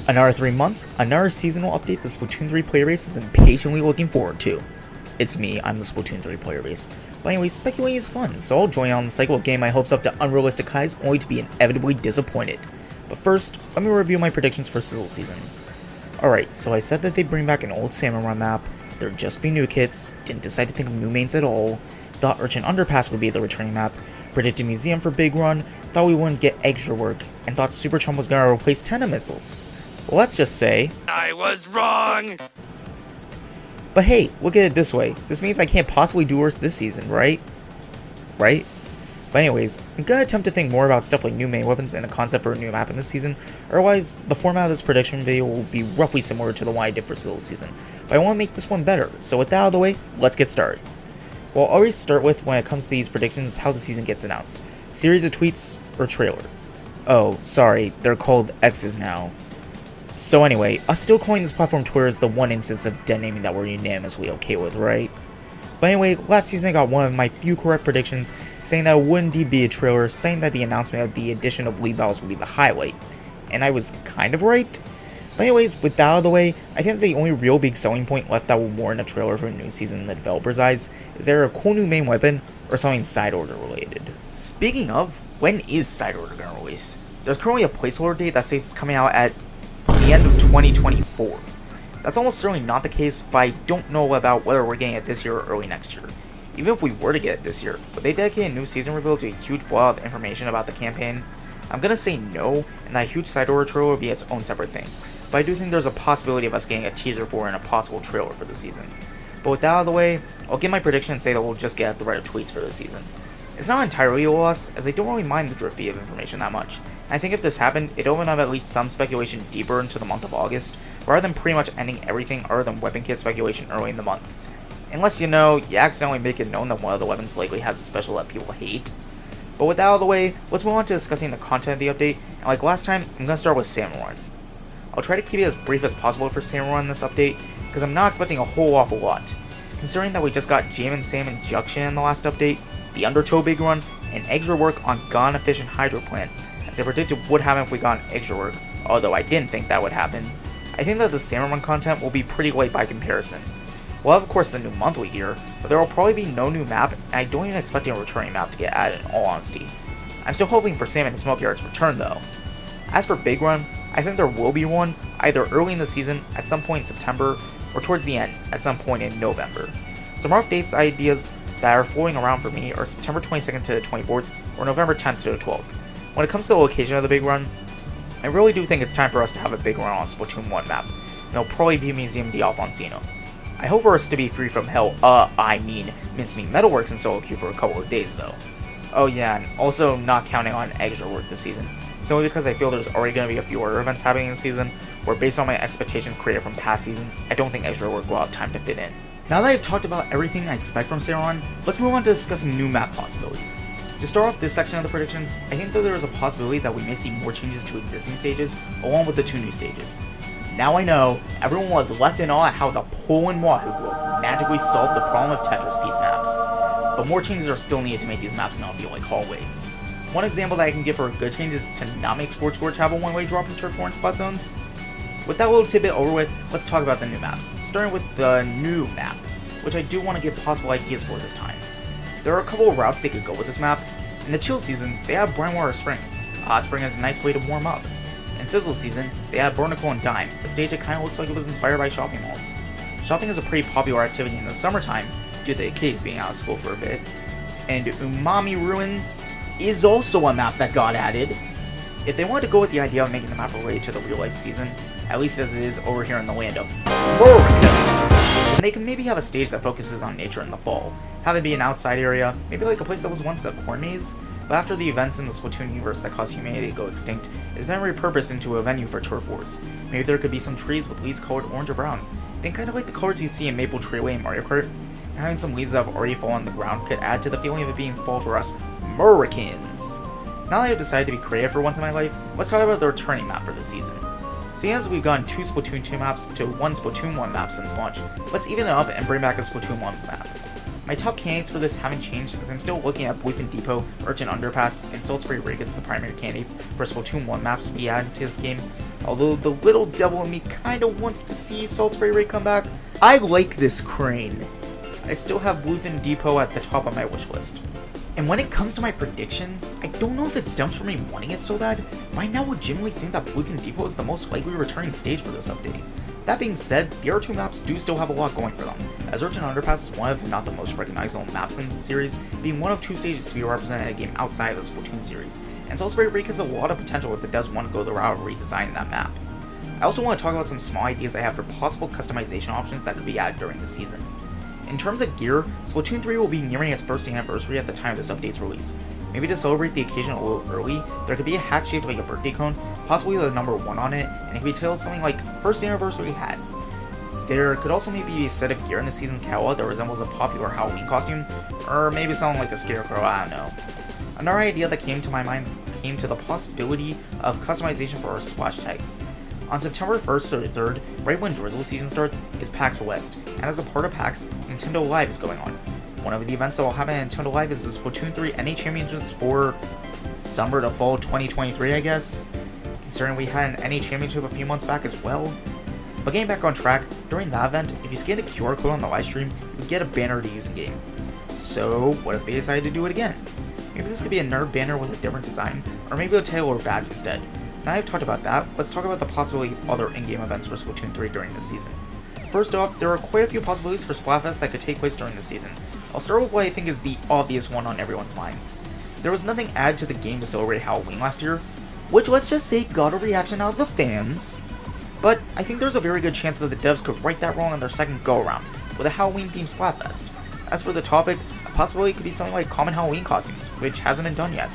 Another 3 months, another seasonal update the Splatoon 3 player base is impatiently looking forward to. It's me, I'm the Splatoon 3 player base. But anyway, speculating is fun, so I'll join on the cycle of getting my hopes up to unrealistic highs only to be inevitably disappointed. But first, let me review my predictions for Sizzle season. Alright, so I said that they'd bring back an old Salmon Run map, there'd just be new kits, didn't decide to think of new mains at all, thought Urchin Underpass would be the returning map, predicted Museum for Big Run, thought we wouldn't get extra work, and thought Super Chum was gonna replace Tenna missiles. Well, let's just say I was wrong! But hey, look at it this way. This means I can't possibly do worse this season, right? Right? But anyways, I'm gonna attempt to think more about stuff like new main weapons and a concept for a new map in this season, otherwise the format of this prediction video will be roughly similar to the one I did for Sizzle season. But I want to make this one better, so with that out of the way, let's get started. Well, I'll always start with, when it comes to these predictions, how the season gets announced. Series of tweets, or trailer. Oh, sorry, they're called X's now. So anyway, us still calling this platform Twitter is the one instance of dead naming that we're unanimously okay with, right? But anyway, last season I got one of my few correct predictions, saying that it would indeed be a trailer, saying that the announcement of the addition of lead battles would be the highlight. And I was kind of right. But anyways, with that out of the way, I think the only real big selling point left that will warrant a trailer for a new season in the developer's eyes is there a cool new main weapon or something side order related. Speaking of, when is side order gonna release? There's currently a placeholder date that says it's coming out at the end of 2024. That's almost certainly not the case, but I don't know about whether we're getting it this year or early next year. Even if we were to get it this year, would they dedicate a new season reveal to a huge blowout of information about the campaign? I'm gonna say no, and that a huge side order trailer would be its own separate thing, but I do think there's a possibility of us getting a teaser for and a possible trailer for the season. But with that out of the way, I'll give my prediction and say that we'll just get at the rate of tweets for the season. It's not entirely a loss, as I don't really mind the drip feed of information that much. And I think if this happened, it'd open up at least some speculation deeper into the month of August, rather than pretty much ending everything other than weapon kit speculation early in the month. Unless you accidentally make it known that one of the weapons likely has a special that people hate. But with that out of the way, let's move on to discussing the content of the update, and like last time, I'm going to start with Salmon Run. I'll try to keep it as brief as possible for Salmon Run in this update, because I'm not expecting a whole awful lot. Considering that we just got Jam and Salmon Junction in the last update, the Undertow Big Run, and extra work on Gone Efficient Hydro Plant, as I predicted would happen if we got extra work, although I didn't think that would happen. I think that the Salmon Run content will be pretty light by comparison. We'll have of course the new monthly gear, but there will probably be no new map, and I don't even expect a returning map to get added in all honesty. I'm still hoping for Salmon and Smokeyard's return though. As for Big Run, I think there will be one, either early in the season, at some point in September, or towards the end, at some point in November. Some rough dates ideas that are floating around for me are September 22nd to the 24th, or November 10th to the 12th. When it comes to the location of the Big Run, I really do think it's time for us to have a Big Run on Splatoon 1 map, and it'll probably be Museum d'Alfonsino. I hope for us to be free from hell, Mincemeat Metalworks and solo queue for a couple of days though. Oh yeah, and also not counting on extra work this season, simply because I feel there's already going to be a few other events happening this season, where based on my expectations created from past seasons, I don't think extra work will have time to fit in. Now that I've talked about everything I expect from Salmon Run, let's move on to discussing new map possibilities. To start off this section of the predictions, I think that there is a possibility that we may see more changes to existing stages, along with the 2 new stages. Now I know, everyone was left in awe at how the Poland Wahoo Group magically solved the problem of Tetris piece maps, but more changes are still needed to make these maps not feel like hallways. One example that I can give for a good change is to not make Scorch Gorge have a one-way drop in turf war and spot zones. With that little tidbit over with, let's talk about the new maps, starting with the new map, which I do want to give possible ideas for this time. There are a couple of routes they could go with this map. In the chill season, they have Brinewater Springs. Hot Spring is a nice way to warm up. In Sizzle season, they have Barnacle and Dime, a stage that kinda looks like it was inspired by shopping malls. Shopping is a pretty popular activity in the summertime, due to the kids being out of school for a bit. And Umami Ruins is also a map that got added. If they wanted to go with the idea of making the map related to the real life season, at least as it is over here in the land of America, then they can maybe have a stage that focuses on nature in the fall. Have it be an outside area, maybe like a place that was once a corn maze, but after the events in the Splatoon universe that caused humanity to go extinct, it's been repurposed into a venue for turf wars. Maybe there could be some trees with leaves colored orange or brown. Think kind of like the colors you'd see in Maple Treeway in Mario Kart. And having some leaves that have already fallen on the ground could add to the feeling of it being fall for us Americans. Now that I've decided to be creative for once in my life, let's talk about the returning map for this season. Seeing as we've gone 2 Splatoon 2 maps to 1 Splatoon 1 map since launch, let's even it up and bring back a Splatoon 1 map. My top candidates for this haven't changed, as I'm still looking at Bluefin Depot, Urchin Underpass, and Salt Spray Rig as the primary candidates for Splatoon 1 maps to be added to this game, Although the little devil in me kinda wants to see Salt Spray Ray come back, I like this crane. I still have Bluefin Depot at the top of my wish list. And when it comes to my prediction, I don't know if it stems from me wanting it so bad, but I now legitimately think that Bluefin Depot is the most likely returning stage for this update. That being said, the other two maps do still have a lot going for them, as Urchin Underpass is one of, if not the most recognizable maps in the series, being one of two stages to be represented in a game outside of the Splatoon series, and Salt Spray Ray has a lot of potential if it does want to go the route of redesigning that map. I also want to talk about some small ideas I have for possible customization options that could be added during the season. In terms of gear, Splatoon 3 will be nearing its first anniversary at the time of this update's release. Maybe to celebrate the occasion a little early, there could be a hat shaped like a birthday cone, possibly with the number 1 on it, and it could be titled something like First Anniversary Hat. There could also maybe be a set of gear in the season's catalog that resembles a popular Halloween costume, or maybe something like a scarecrow, I don't know. Another idea that came to my mind came to the possibility of customization for our splash tags. On September 1st or 3rd, right when Drizzle season starts, is PAX West, and as a part of PAX, Nintendo Live is going on. One of the events that will happen at Nintendo Live is the Splatoon 3 NA Championships for summer to fall 2023, I guess, considering we had an NA Championship a few months back as well. But getting back on track, during that event, if you scan a QR code on the live stream, you would get a banner to use in-game. So, what if they decided to do it again? Maybe this could be another banner with a different design, or maybe a tail or badge instead. Now I've talked about that, let's talk about the possibility of other in-game events for Splatoon 3 during this season. First off, there are quite a few possibilities for Splatfest that could take place during the season. I'll start with what I think is the obvious one on everyone's minds. There was nothing added to the game to celebrate Halloween last year, which let's just say got a reaction out of the fans. But I think there's a very good chance that the devs could right that wrong on their second go-around, with a Halloween-themed Splatfest. As for the topic, a possibility could be something like common Halloween costumes, which hasn't been done yet.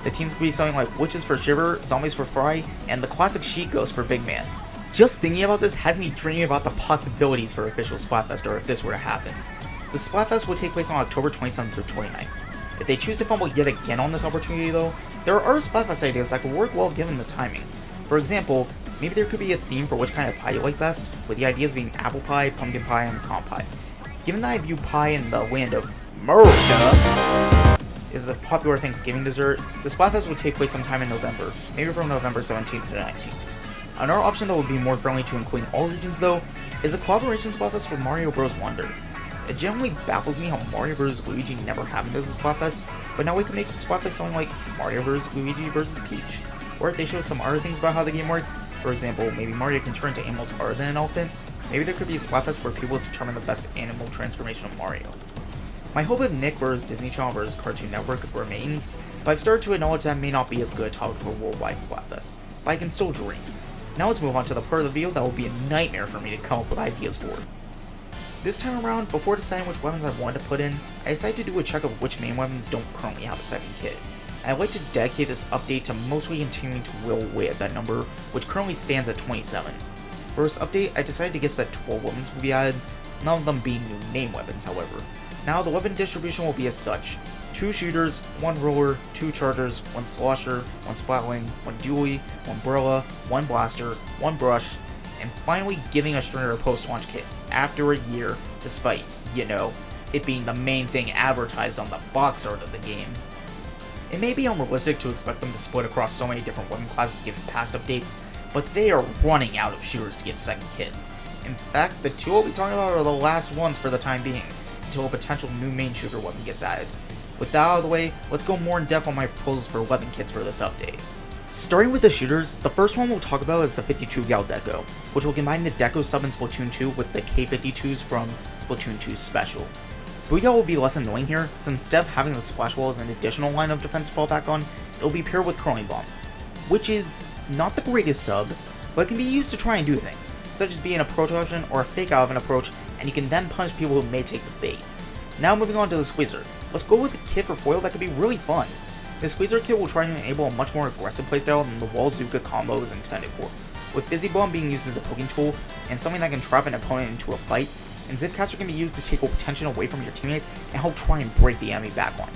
The teams could be something like Witches for Shiver, Zombies for Fry, and the classic Sheet Ghost for Big Man. Just thinking about this has me dreaming about the possibilities for official Splatfest or if this were to happen. The Splatfest will take place on October 27th through 29th. If they choose to fumble yet again on this opportunity though, there are other Splatfest ideas that could work well given the timing. For example, maybe there could be a theme for which kind of pie you like best, with the ideas being apple pie, pumpkin pie, and pecan pie. Given that I view pie in the land of America is a popular Thanksgiving dessert, the Splatfest would take place sometime in November, maybe from November 17th to 19th. Another option that would be more friendly to including all regions though, is a collaboration Splatfest with Mario Bros. Wonder. It generally baffles me how Mario vs. Luigi never happened as a Splatfest, but now we can make the Splatfest something like Mario vs. Luigi vs. Peach. Or if they show some other things about how the game works, for example, maybe Mario can turn into animals other than an elephant, maybe there could be a Splatfest where people determine the best animal transformation of Mario. My hope of Nick vs. Disney Channel vs. Cartoon Network remains, but I've started to acknowledge that may not be as good a topic for worldwide Splatfest, but I can still dream. Now let's move on to the part of the video that will be a nightmare for me to come up with ideas for. This time around, before deciding which weapons I wanted to put in, I decided to do a check of which main weapons don't currently have a second kit. And I'd like to dedicate this update to mostly continuing to whittle away at that number, which currently stands at 27. For this update, I decided to guess that 12 weapons will be added, none of them being new name weapons however. Now the weapon distribution will be as such: 2 shooters, 1 roller, 2 chargers, 1 slosher, 1 splatwing, 1 dually, 1 umbrella, 1 blaster, 1 brush, and finally giving a stringer a post-launch kit, after a year, despite, you know, it being the main thing advertised on the box art of the game. It may be unrealistic to expect them to split across so many different weapon classes given past updates, but they are running out of shooters to give second kits. In fact, the 2 we'll be talking about are the last ones for the time being, until a potential new main shooter weapon gets added. With that out of the way, let's go more in depth on my proposals for weapon kits for this update. Starting with the shooters, the first one we'll talk about is the 52 cal deco, which will combine the deco sub in Splatoon 2 with the K52s from Splatoon 2's special. Booyah will be less annoying here, since instead of having the splash wall as an additional line of defense to fall back on, it will be paired with Curling Bomb, which is not the greatest sub, but it can be used to try and do things, such as being an approach option or a fake out of an approach, and you can then punish people who may take the bait. Now moving on to the Squeezer, let's go with a kit for foil that could be really fun. The Squeezer kit will try to enable a much more aggressive playstyle than the Wallzooka combo is intended for, with Fizzy Bomb being used as a poking tool, and something that can trap an opponent into a fight, and Zipcaster can be used to take tension away from your teammates and help try and break the enemy backline.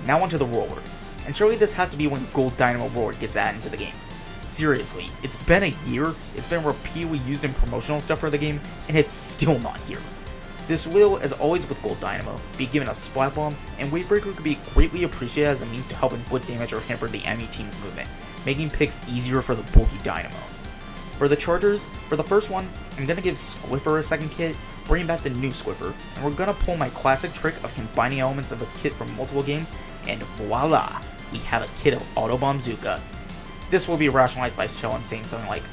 Now onto the Roller, and surely this has to be when Gold Dynamo Roller gets added into the game. Seriously, it's been a year, it's been repeatedly used in promotional stuff for the game, and it's still not here. This will, as always with Gold Dynamo, be given a Splat Bomb, and Wave Breaker could be greatly appreciated as a means to help inflict damage or hamper the enemy team's movement, making picks easier for the bulky Dynamo. For the chargers, for the first one, I'm going to give Squiffer a second kit, bringing back the new Squiffer, and we're going to pull my classic trick of combining elements of its kit from multiple games, and voila, we have a kit of Autobomb Zuka. This will be rationalized by Shellen saying something like,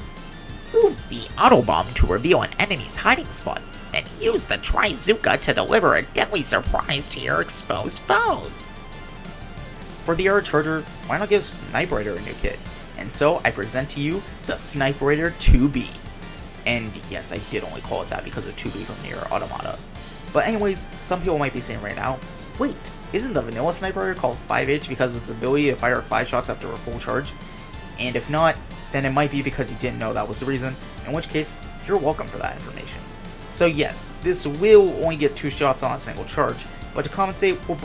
use the Autobomb to reveal an enemy's hiding spot, then use the Tri-Zuka to deliver a deadly surprise to your exposed foes. For the Air Charger, why not give Sniper Raider a new kit? And so I present to you the Sniper Raider 2B. And yes, I did only call it that because of 2B from Nier Automata. But anyways, some people might be saying right now, wait, isn't the vanilla Sniper Raider called 5H because of its ability to fire 5 shots after a full charge? And if not, then it might be because you didn't know that was the reason, in which case, you're welcome for that information. So yes, this will only get 2 shots on a single charge, but to compensate, we'll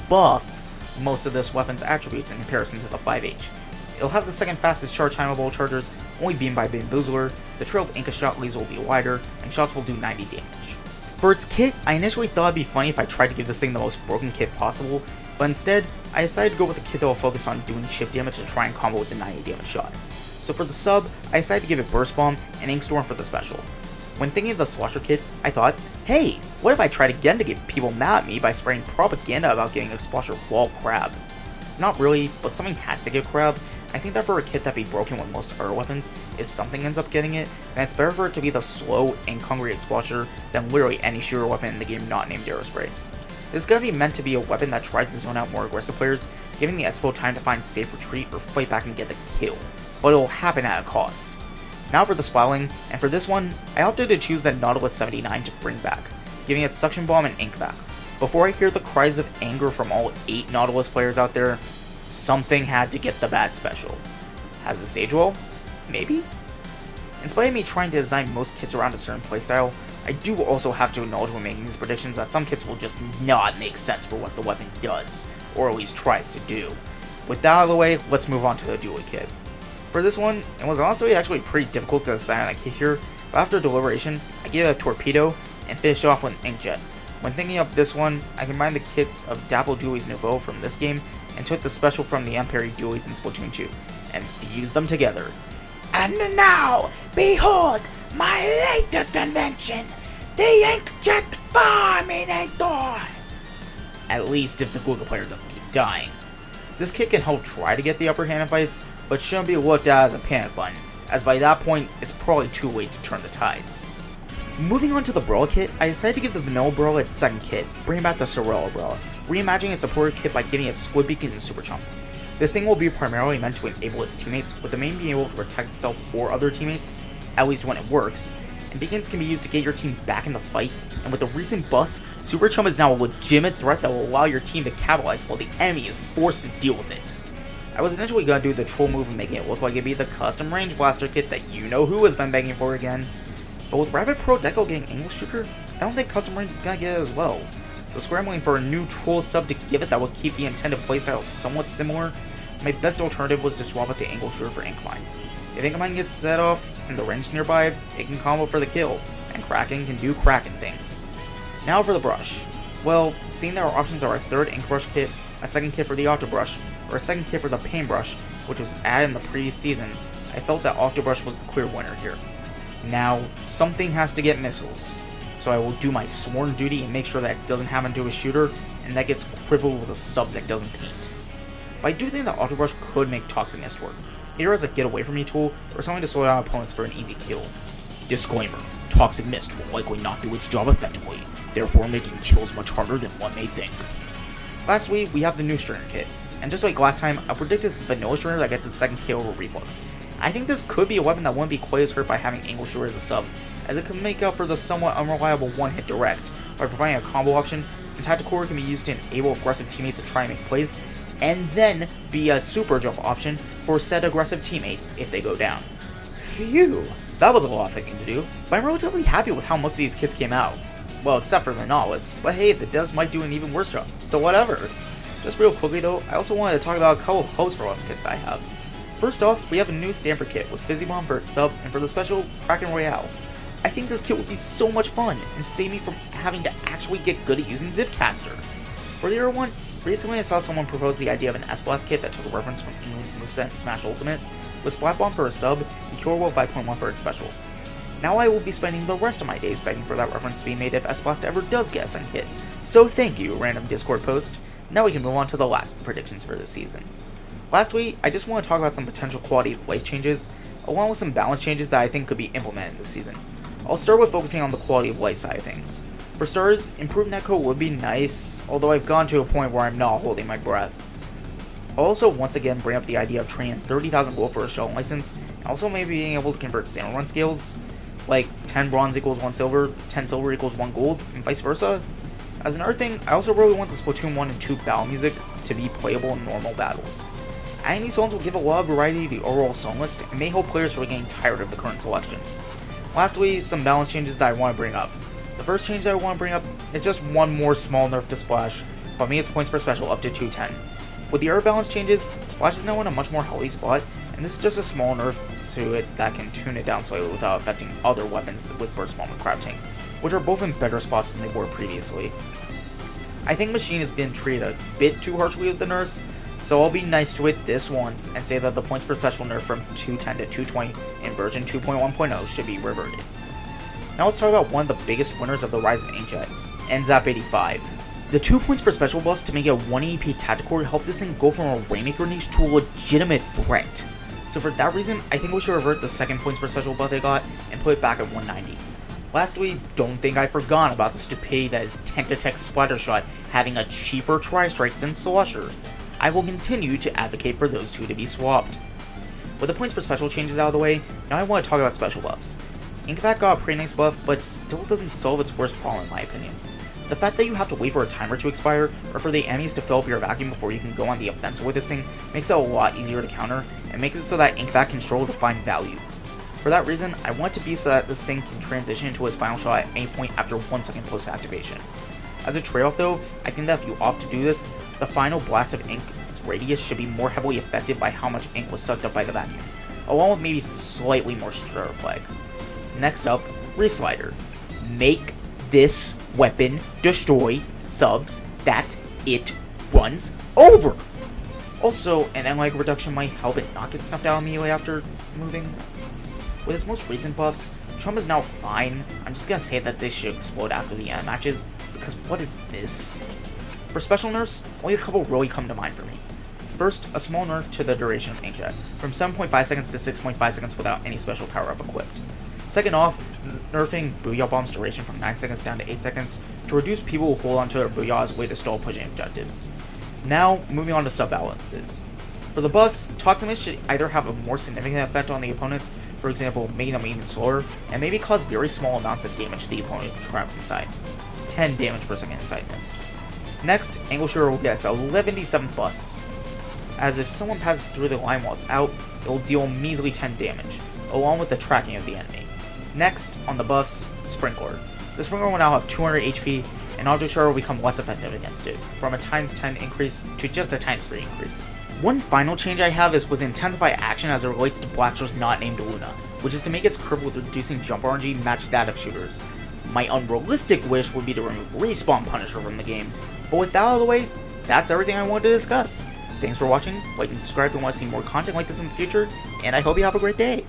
buff most of this weapon's attributes in comparison to the 5H. It'll have the second fastest charge time of all chargers, only beaten by Bamboozler, the trail of Inca shot laser will be wider, and shots will do 90 damage. For its kit, I initially thought it'd be funny if I tried to give this thing the most broken kit possible, but instead, I decided to go with a kit that will focus on doing chip damage and try and combo with the 90 damage shot. So for the sub, I decided to give it Burst Bomb and Ink Storm for the special. When thinking of the Slosher kit, I thought, hey, what if I tried again to get people mad at me by spreading propaganda about getting a Slosher Wall Crab? Not really, but something has to get Crab. I think that for a kit that'd be broken with most other weapons, if something ends up getting it, then it's better for it to be the slow, incongruous Slosher than literally any shooter weapon in the game not named Aerospray. This is going to be meant to be a weapon that tries to zone out more aggressive players, giving the Expo time to find safe retreat or fight back and get the kill, but it will happen at a cost. Now for the Splatling, and for this one, I opted to choose the Nautilus 79 to bring back, giving it Suction Bomb and Ink Vac. Before I hear the cries of anger from all 8 Nautilus players out there, something had to get the bad special. Has this age well? Maybe? In spite of me trying to design most kits around a certain playstyle, I do also have to acknowledge when making these predictions that some kits will just not make sense for what the weapon does, or at least tries to do. With that out of the way, let's move on to the dually kit. For this one, it was honestly actually pretty difficult to decide on a kit here, but after deliberation, I gave it a Torpedo and finished off with an Inkjet. When thinking of this one, I combined the kits of Dapple Dualies Nouveau from this game and took the special from the Ampere Dualies in Splatoon 2, and fused them together. And now, behold my latest invention, the Inkjet Farminator! At least if the Google player doesn't keep dying. This kit can help try to get the upper hand in fights, but shouldn't be looked at as a panic button, as by that point, it's probably too late to turn the tides. Moving on to the Brawler kit, I decided to give the Vanilla Brawler its second kit, bringing back the Sorella Brawler, reimagining its supported kit by giving it Squid Beacon and Super Chump. This thing will be primarily meant to enable its teammates, with the main being able to protect itself or other teammates, at least when it works, and beacons can be used to get your team back in the fight, and with the recent buffs, Super Chump is now a legitimate threat that will allow your team to capitalize while the enemy is forced to deal with it. I was initially gonna do the troll move and making it look like it'd be the custom range blaster kit that you know who has been begging for again, but with Rabbit Pro Deco getting English Trooper, I don't think custom range is gonna get it as well. So scrambling for a new troll sub to give it that will keep the intended playstyle somewhat similar, my best alternative was to swap out the angle shooter for Inkmine. If Inkmine gets set off and the range is nearby, it can combo for the kill, and Kraken can do Kraken things. Now for the brush. Well, seeing that our options are a third ink brush kit, a second kit for the Octobrush, or a second kit for the Paintbrush, which was added in the previous season, I felt that Octobrush was the clear winner here. Now, something has to get missiles, so I will do my sworn duty and make sure that it doesn't happen to a shooter, and that gets crippled with a sub that doesn't paint. But I do think that Octobrush could make Toxic Mist work, either as a get away from me tool, or something to slow down opponents for an easy kill. Disclaimer, Toxic Mist will likely not do its job effectively, therefore making kills much harder than one may think. Lastly, we have the new Stringer kit, and just like last time, I predicted it's Vanilla Stringer that gets its second kill over Reflux. I think this could be a weapon that wouldn't be quite as hurt by having Angle Shooter as a sub, as it could make up for the somewhat unreliable one-hit direct, by providing a combo option, and Tactical Core can be used to enable aggressive teammates to try and make plays, and then be a super jump option for said aggressive teammates if they go down. Phew, that was a lot of thinking to do, but I'm relatively happy with how most of these kits came out. Well, except for the Nautilus, but hey, the devs might do an even worse job, so whatever. Just real quickly though, I also wanted to talk about a couple of hopes for weapon kits that I have. First off, we have a new Stamper kit with Fizzy Bomb for its sub, and for the special, Kraken Royale. I think this kit would be so much fun, and save me from having to actually get good at using Zipcaster. For the other one, Recently I saw someone propose the idea of an S-Blast kit that took a reference from England's moveset in Smash Ultimate, with Splat Bomb for a sub and Cure Will 5.1 for its special. Now I will be spending the rest of my days begging for that reference to be made if S-Blast ever does get a Sun kit. So thank you, random Discord post. Now we can move on to the last predictions for this season. Lastly, I just want to talk about some potential quality of life changes, along with some balance changes that I think could be implemented this season. I'll start with focusing on the quality of life side of things. For starters, improved netcode would be nice, although I've gone to a point where I'm not holding my breath. I'll also once again bring up the idea of trading 30,000 gold for a shell license, and also maybe being able to convert sail run skills, like 10 bronze equals 1 silver, 10 silver equals 1 gold, and vice versa. As another thing, I also really want the Splatoon 1 and 2 battle music to be playable in normal battles. Adding these songs will give a lot of variety to the overall song list, and may help players who are getting tired of the current selection. Lastly, some balance changes that I want to bring up. The first change that I want to bring up is just one more small nerf to Splash, bumping its points per special up to 210. With the air balance changes, Splash is now in a much more healthy spot, and this is just a small nerf to it that can tune it down slightly without affecting other weapons with Burst Bomb and Crab Tank, which are both in better spots than they were previously. I think Machine has been treated a bit too harshly with the nerfs, so I'll be nice to it this once and say that the points per special nerf from 210 to 220 in version 2.1.0 should be reverted. Now let's talk about one of the biggest winners of the Rise of Inkjet, NZAP 85. The 2 points per special buffs to make it a 1 AP tactical help this thing go from a Rainmaker niche to a legitimate threat. So for that reason, I think we should revert the second points per special buff they got and put it back at 190. Lastly, don't think I forgot about the stupidity that is Tentatek Splattershot having a cheaper Tri-Strike than Slosher. I will continue to advocate for those two to be swapped. With the points per special changes out of the way, now I want to talk about special buffs. Inkvac got a pretty nice buff, but still doesn't solve its worst problem in my opinion. The fact that you have to wait for a timer to expire, or for the enemies to fill up your vacuum before you can go on the offensive with this thing, makes it a lot easier to counter, and makes it so that Inkvac can struggle to find value. For that reason, I want it to be so that this thing can transition into its final shot at any point after 1 second post-activation. As a trade-off though, I think that if you opt to do this, the final blast of Ink's radius should be more heavily affected by how much ink was sucked up by the vacuum, along with maybe slightly more Stir Plague. Next up, Reslider. Make this weapon destroy subs that it runs over! Also, an M-lag reduction might help it not get snuffed out immediately after moving. With its most recent buffs, Trump is now fine. I'm just gonna say that this should explode after the end matches, because what is this? For special nerfs, only a couple really come to mind for me. First, a small nerf to the duration of Inkjet, from 7.5 seconds to 6.5 seconds without any special power-up equipped. Second off, nerfing Booyah Bomb's duration from 9 seconds down to 8 seconds to reduce people who hold onto their Booyah as a way to stall pushing objectives. Now, moving on to sub-balances. For the buffs, Toxic Mist should either have a more significant effect on the opponents, for example, making them even slower, and maybe cause very small amounts of damage to the opponent trapped inside. 10 damage per second inside Mist. Next, Angle Shooter will get its 11th buff, as if someone passes through the line while it's out, it will deal measly 10 damage, along with the tracking of the enemy. Next, on the buffs, Sprinkler. The Sprinkler will now have 200 HP, and Object Shard will become less effective against it, from a times 10 increase to just a times 3 increase. One final change I have is with Intensify Action as it relates to blasters not named Luna, which is to make its curve with reducing jump RNG match that of shooters. My unrealistic wish would be to remove Respawn Punisher from the game, but with that out of the way, that's everything I wanted to discuss. Thanks for watching, like and subscribe if you want to see more content like this in the future, and I hope you have a great day!